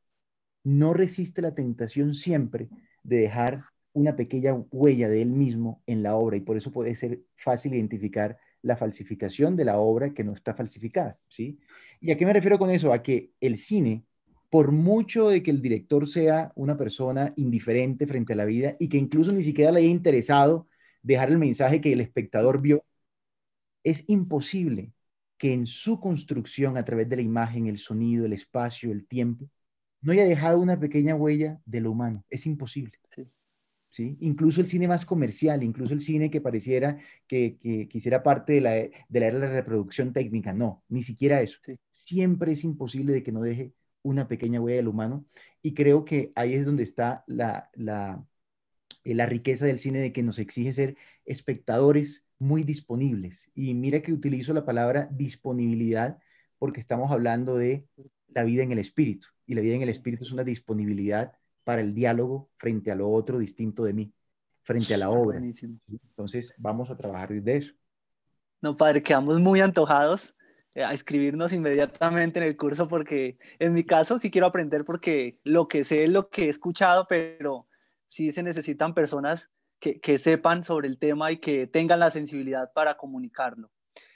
no resiste la tentación siempre de dejar una pequeña huella de él mismo en la obra, y por eso puede ser fácil identificar la falsificación de la obra que no está falsificada, ¿sí? ¿Y a qué me refiero con eso? A que el cine, por mucho de que el director sea una persona indiferente frente a la vida y que incluso ni siquiera le haya interesado dejar el mensaje que el espectador vio, es imposible que en su construcción a través de la imagen, el sonido, el espacio, el tiempo, no haya dejado una pequeña huella de lo humano. Es imposible. Sí. ¿Sí? Incluso el cine más comercial, incluso el cine que pareciera que hiciera parte de la era de la reproducción técnica, no, ni siquiera eso. Sí. Siempre es imposible de que no deje una pequeña huella del humano, y creo que ahí es donde está la riqueza del cine, de que nos exige ser espectadores muy disponibles. Y mira que utilizo la palabra disponibilidad porque estamos hablando de la vida en el espíritu. Y la vida en el espíritu es una disponibilidad para el diálogo frente a lo otro distinto de mí, frente a la obra. Buenísimo. Entonces, vamos a trabajar desde eso. No, padre, quedamos muy antojados a inscribirnos inmediatamente en el curso porque en mi caso sí quiero aprender porque lo que sé es lo que he escuchado, pero sí se necesitan personas que sepan sobre el tema y que tengan la sensibilidad para comunicarlo.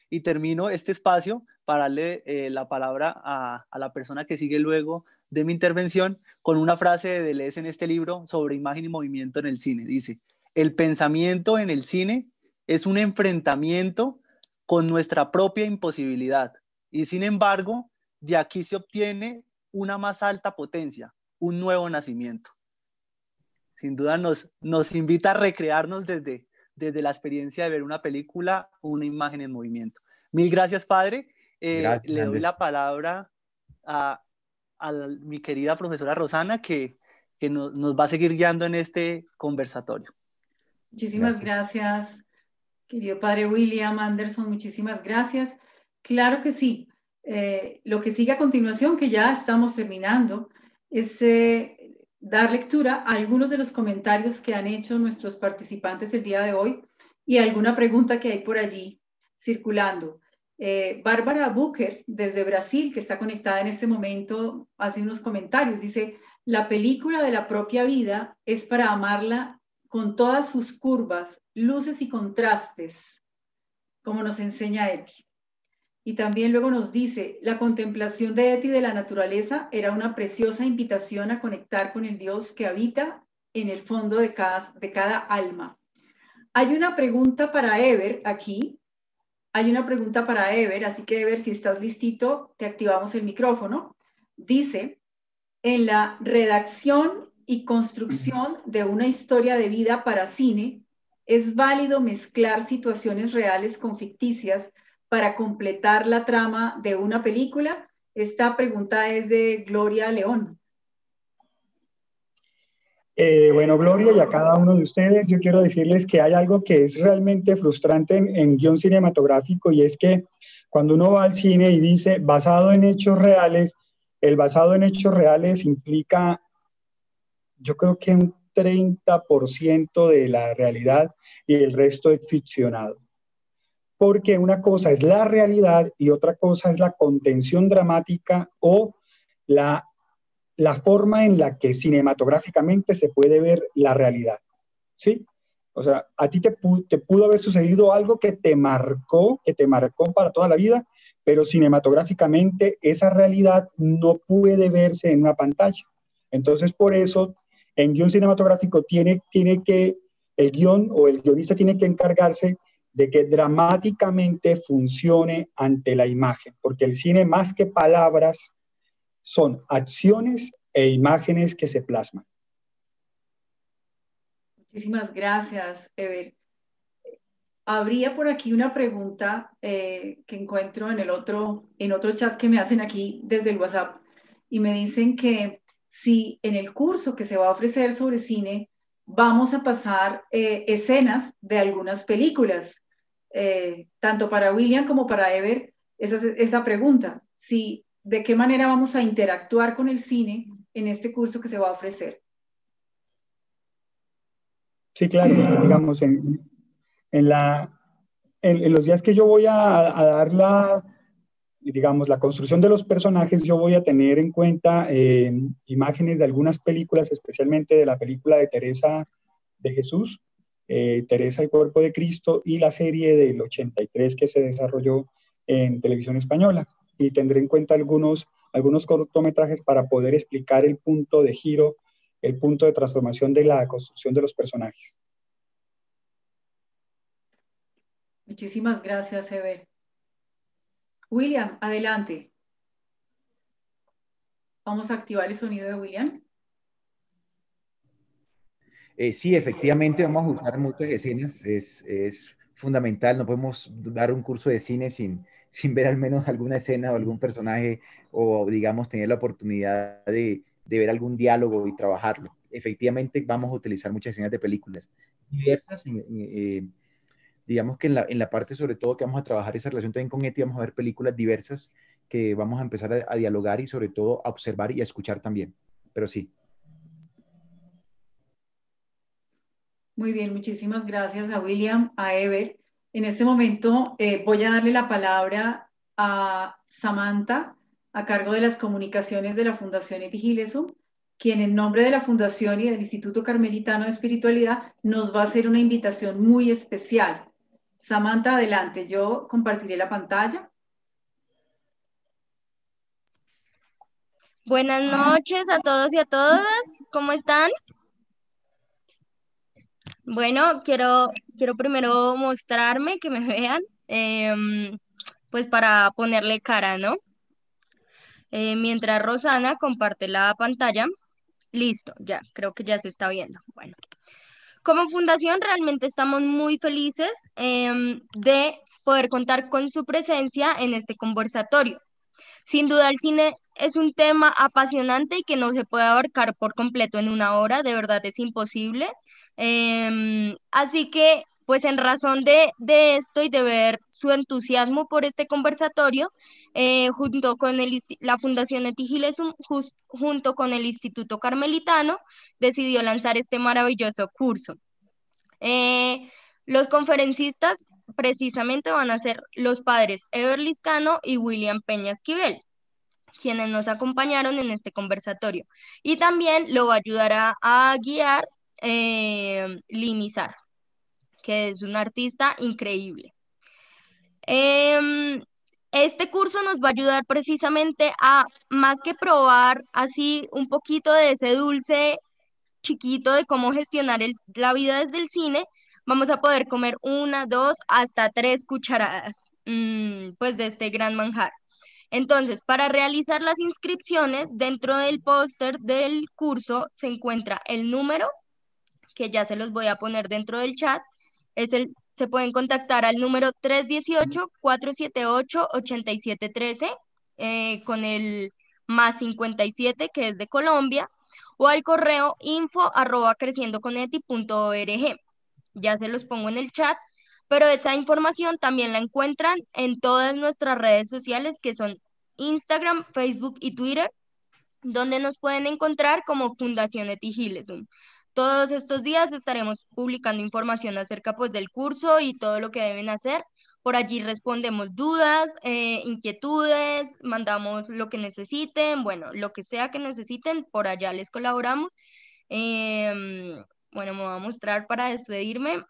Y termino este espacio para darle la palabra a la persona que sigue luego de mi intervención con una frase de Deleuze en este libro sobre imagen y movimiento en el cine. Dice, el pensamiento en el cine es un enfrentamiento con nuestra propia imposibilidad y sin embargo de aquí se obtiene una más alta potencia, un nuevo nacimiento. Sin duda nos invita a recrearnos desde la experiencia de ver una película, una imagen en movimiento. Mil gracias, padre. Gracias, Le doy Andrés. la palabra a mi querida profesora Rosana que nos va a seguir guiando en este conversatorio. Muchísimas gracias, querido padre William Anderson, muchísimas gracias. Claro que sí. Lo que sigue a continuación, que ya estamos terminando, es dar lectura a algunos de los comentarios que han hecho nuestros participantes el día de hoy y alguna pregunta que hay por allí circulando. Bárbara Booker, desde Brasil, que está conectada en este momento, hace unos comentarios. Dice, la película de la propia vida es para amarla con todas sus curvas, luces y contrastes, como nos enseña Eti. Y también luego nos dice, la contemplación de Eti de la naturaleza era una preciosa invitación a conectar con el Dios que habita en el fondo de cada alma. Hay una pregunta para Ever aquí. Hay una pregunta para Ever, así que Ever, si estás listito, te activamos el micrófono. Dice, en la redacción y construcción de una historia de vida para cine, es válido mezclar situaciones reales con ficticias para completar la trama de una película. Esta pregunta es de Gloria León. Bueno, Gloria, y a cada uno de ustedes, yo quiero decirles que hay algo que es realmente frustrante en guión cinematográfico, y es que cuando uno va al cine y dice basado en hechos reales, el basado en hechos reales implica, yo creo que un 30% de la realidad y el resto es ficcionado. Porque una cosa es la realidad y otra cosa es la contención dramática o la forma en la que cinematográficamente se puede ver la realidad, ¿sí? O sea, a ti te pudo haber sucedido algo que te marcó para toda la vida, pero cinematográficamente esa realidad no puede verse en una pantalla. Entonces, por eso, en guión cinematográfico el guión o el guionista tiene que encargarse de que dramáticamente funcione ante la imagen, porque el cine, más que palabras, son acciones e imágenes que se plasman. Muchísimas gracias, Ever. Habría por aquí una pregunta que encuentro en otro chat que me hacen aquí desde el WhatsApp y me dicen que si en el curso que se va a ofrecer sobre cine vamos a pasar escenas de algunas películas, tanto para William como para Ever, esa pregunta, si de qué manera vamos a interactuar con el cine en este curso que se va a ofrecer. Sí, claro, digamos, en los días que yo voy a dar la construcción de los personajes, yo voy a tener en cuenta imágenes de algunas películas, especialmente de la película de Teresa de Jesús, Teresa, el cuerpo de Cristo, y la serie del 83 que se desarrolló en televisión española. Y tendré en cuenta algunos cortometrajes para poder explicar el punto de giro, el punto de transformación de la construcción de los personajes. Muchísimas gracias, Ever. William, adelante. Vamos a activar el sonido de William. Sí, efectivamente vamos a usar muchas escenas, es fundamental, no podemos dar un curso de cine sin ver al menos alguna escena o algún personaje o, digamos, tener la oportunidad de ver algún diálogo y trabajarlo. Efectivamente vamos a utilizar muchas escenas de películas diversas, digamos que en la parte sobre todo que vamos a trabajar esa relación también con Eti, vamos a ver películas diversas que vamos a empezar a dialogar y sobre todo a observar y a escuchar también. Pero sí. Muy bien, muchísimas gracias a William, a Ever. En este momento voy a darle la palabra a Samantha, a cargo de las comunicaciones de la Fundación Eti Gilesum, quien en nombre de la Fundación y del Instituto Carmelitano de Espiritualidad nos va a hacer una invitación muy especial. Samantha, adelante, yo compartiré la pantalla. Buenas noches a todos y a todas, ¿cómo están? Bueno, quiero primero mostrarme, que me vean, pues para ponerle cara, ¿no? Mientras Rosana comparte la pantalla, listo, ya, creo que ya se está viendo. Bueno, como fundación realmente estamos muy felices de poder contar con su presencia en este conversatorio. Sin duda, el cine es un tema apasionante y que no se puede abarcar por completo en una hora, de verdad es imposible. Así que, pues en razón de esto y de ver su entusiasmo por este conversatorio, junto con la Fundación Etigilesum, junto con el Instituto Carmelitano, decidió lanzar este maravilloso curso. Los conferencistas precisamente van a ser los padres Ever Liscano y William Peña Esquivel, quienes nos acompañaron en este conversatorio. Y también lo va a ayudar a guiar Linizar, que es un artista increíble. Este curso nos va a ayudar precisamente a, más que probar así un poquito de ese dulce chiquito de cómo gestionar la vida desde el cine, vamos a poder comer una, dos, hasta tres cucharadas, pues de este gran manjar. Entonces, para realizar las inscripciones, dentro del póster del curso se encuentra el número, que ya se los voy a poner dentro del chat. Se pueden contactar al número 318-478-8713 con el +57, que es de Colombia, o al correo info@creciendoconeti.org. Ya se los pongo en el chat, pero esa información también la encuentran en todas nuestras redes sociales, que son Instagram, Facebook y Twitter, donde nos pueden encontrar como Fundación Eti Gilesum. Todos estos días estaremos publicando información acerca pues del curso y todo lo que deben hacer. Por allí respondemos dudas, inquietudes, mandamos lo que necesiten, bueno, lo que sea que necesiten, por allá les colaboramos. Bueno, me voy a mostrar para despedirme.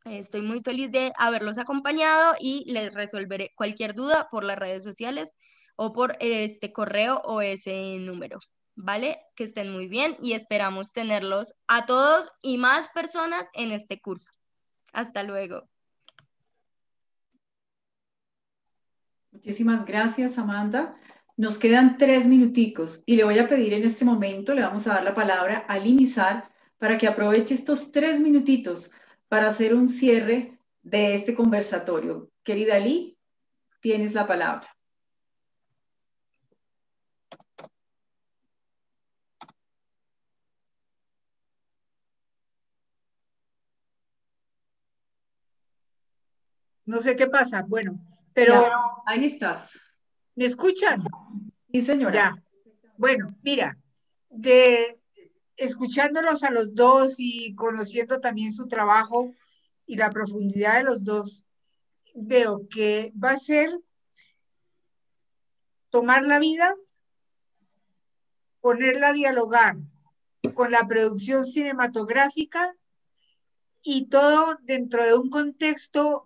Estoy muy feliz de haberlos acompañado y les resolveré cualquier duda por las redes sociales o por este correo o ese número. ¿Vale? Que estén muy bien y esperamos tenerlos a todos y más personas en este curso. Hasta luego. Muchísimas gracias, Amanda. Nos quedan 3 minuticos y le voy a pedir en este momento, le vamos a dar la palabra a Linizar para que aproveche estos 3 minutitos para hacer un cierre de este conversatorio. Querida Lee, tienes la palabra. No sé qué pasa, bueno, pero Ya, ahí estás. ¿me escuchan? Sí, señora. Ya. Bueno, mira, escuchándolos a los dos y conociendo también su trabajo y la profundidad de los dos, veo que va a ser tomar la vida, ponerla a dialogar con la producción cinematográfica y todo dentro de un contexto,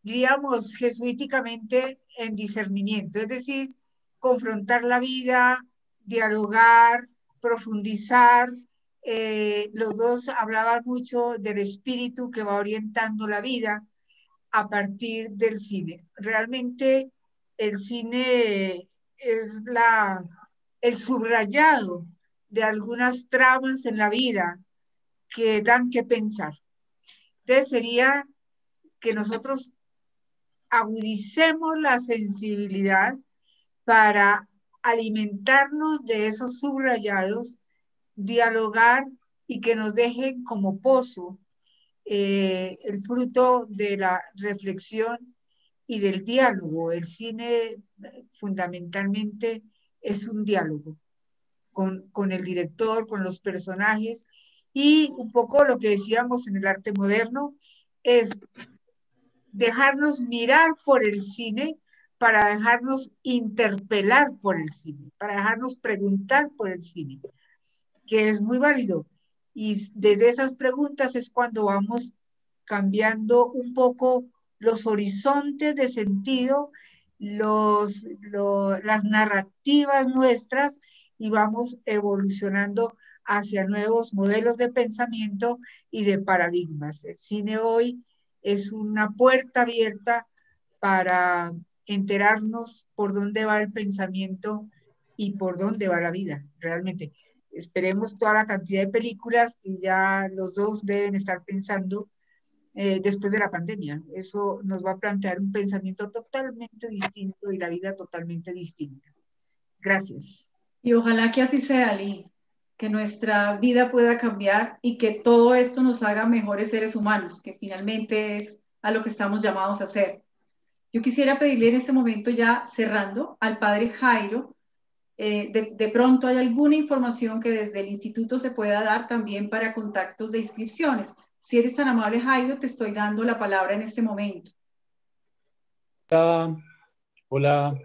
digamos, jesuíticamente en discernimiento, es decir, confrontar la vida, dialogar, profundizar. Los dos hablaban mucho del espíritu que va orientando la vida a partir del cine. Realmente el cine es el subrayado de algunas tramas en la vida que dan que pensar. Entonces sería que nosotros agudicemos la sensibilidad para alimentarnos de esos subrayados, dialogar y que nos dejen como pozo el fruto de la reflexión y del diálogo. El cine fundamentalmente es un diálogo con el director, con los personajes, y un poco lo que decíamos en el arte moderno es dejarnos mirar por el cine para dejarnos interpelar por el cine, para dejarnos preguntar por el cine, que es muy válido. Y desde esas preguntas es cuando vamos cambiando un poco los horizontes de sentido, las narrativas nuestras, y vamos evolucionando hacia nuevos modelos de pensamiento y de paradigmas. El cine hoy es una puerta abierta para enterarnos por dónde va el pensamiento y por dónde va la vida, realmente. Esperemos toda la cantidad de películas que ya los dos deben estar pensando después de la pandemia. Eso nos va a plantear un pensamiento totalmente distinto y la vida totalmente distinta. Gracias. Y ojalá que así sea, Ali, que nuestra vida pueda cambiar y que todo esto nos haga mejores seres humanos, que finalmente es a lo que estamos llamados a hacer. Yo quisiera pedirle en este momento, ya cerrando, al padre Jairo, de pronto hay alguna información que desde el instituto se pueda dar también para contactos de inscripciones. Si eres tan amable, Jairo, te estoy dando la palabra en este momento. Hola.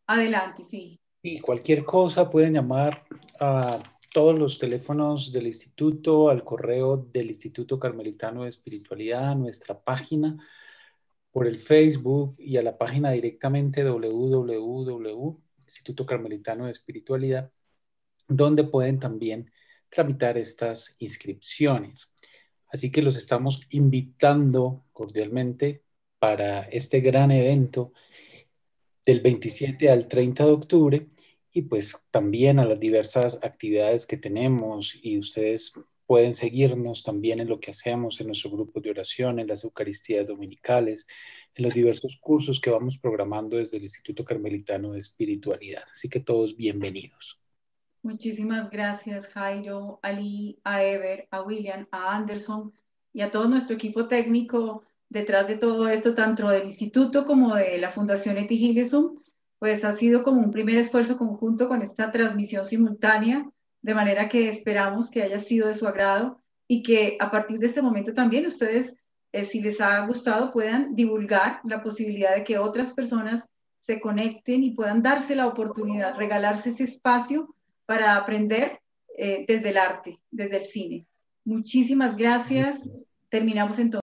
Adelante, sí. Y cualquier cosa pueden llamar a todos los teléfonos del instituto, al correo del Instituto Carmelitano de Espiritualidad, a nuestra página, por el Facebook y a la página directamente www.Instituto Carmelitano de Espiritualidad, donde pueden también tramitar estas inscripciones. Así que los estamos invitando cordialmente para este gran evento del 27 al 30 de octubre y pues también a las diversas actividades que tenemos, y ustedes pueden seguirnos también en lo que hacemos en nuestro grupo de oración, en las Eucaristías dominicales, en los diversos cursos que vamos programando desde el Instituto Carmelitano de Espiritualidad. Así que todos bienvenidos. Muchísimas gracias, Jairo, Ali, a Ever, a William, a Anderson y a todo nuestro equipo técnico detrás de todo esto, tanto del instituto como de la Fundación Etigilesum. Pues ha sido como un primer esfuerzo conjunto con esta transmisión simultánea, de manera que esperamos que haya sido de su agrado y que a partir de este momento también ustedes, si les ha gustado, puedan divulgar la posibilidad de que otras personas se conecten y puedan darse la oportunidad, regalarse ese espacio para aprender desde el arte, desde el cine. Muchísimas gracias. Terminamos entonces.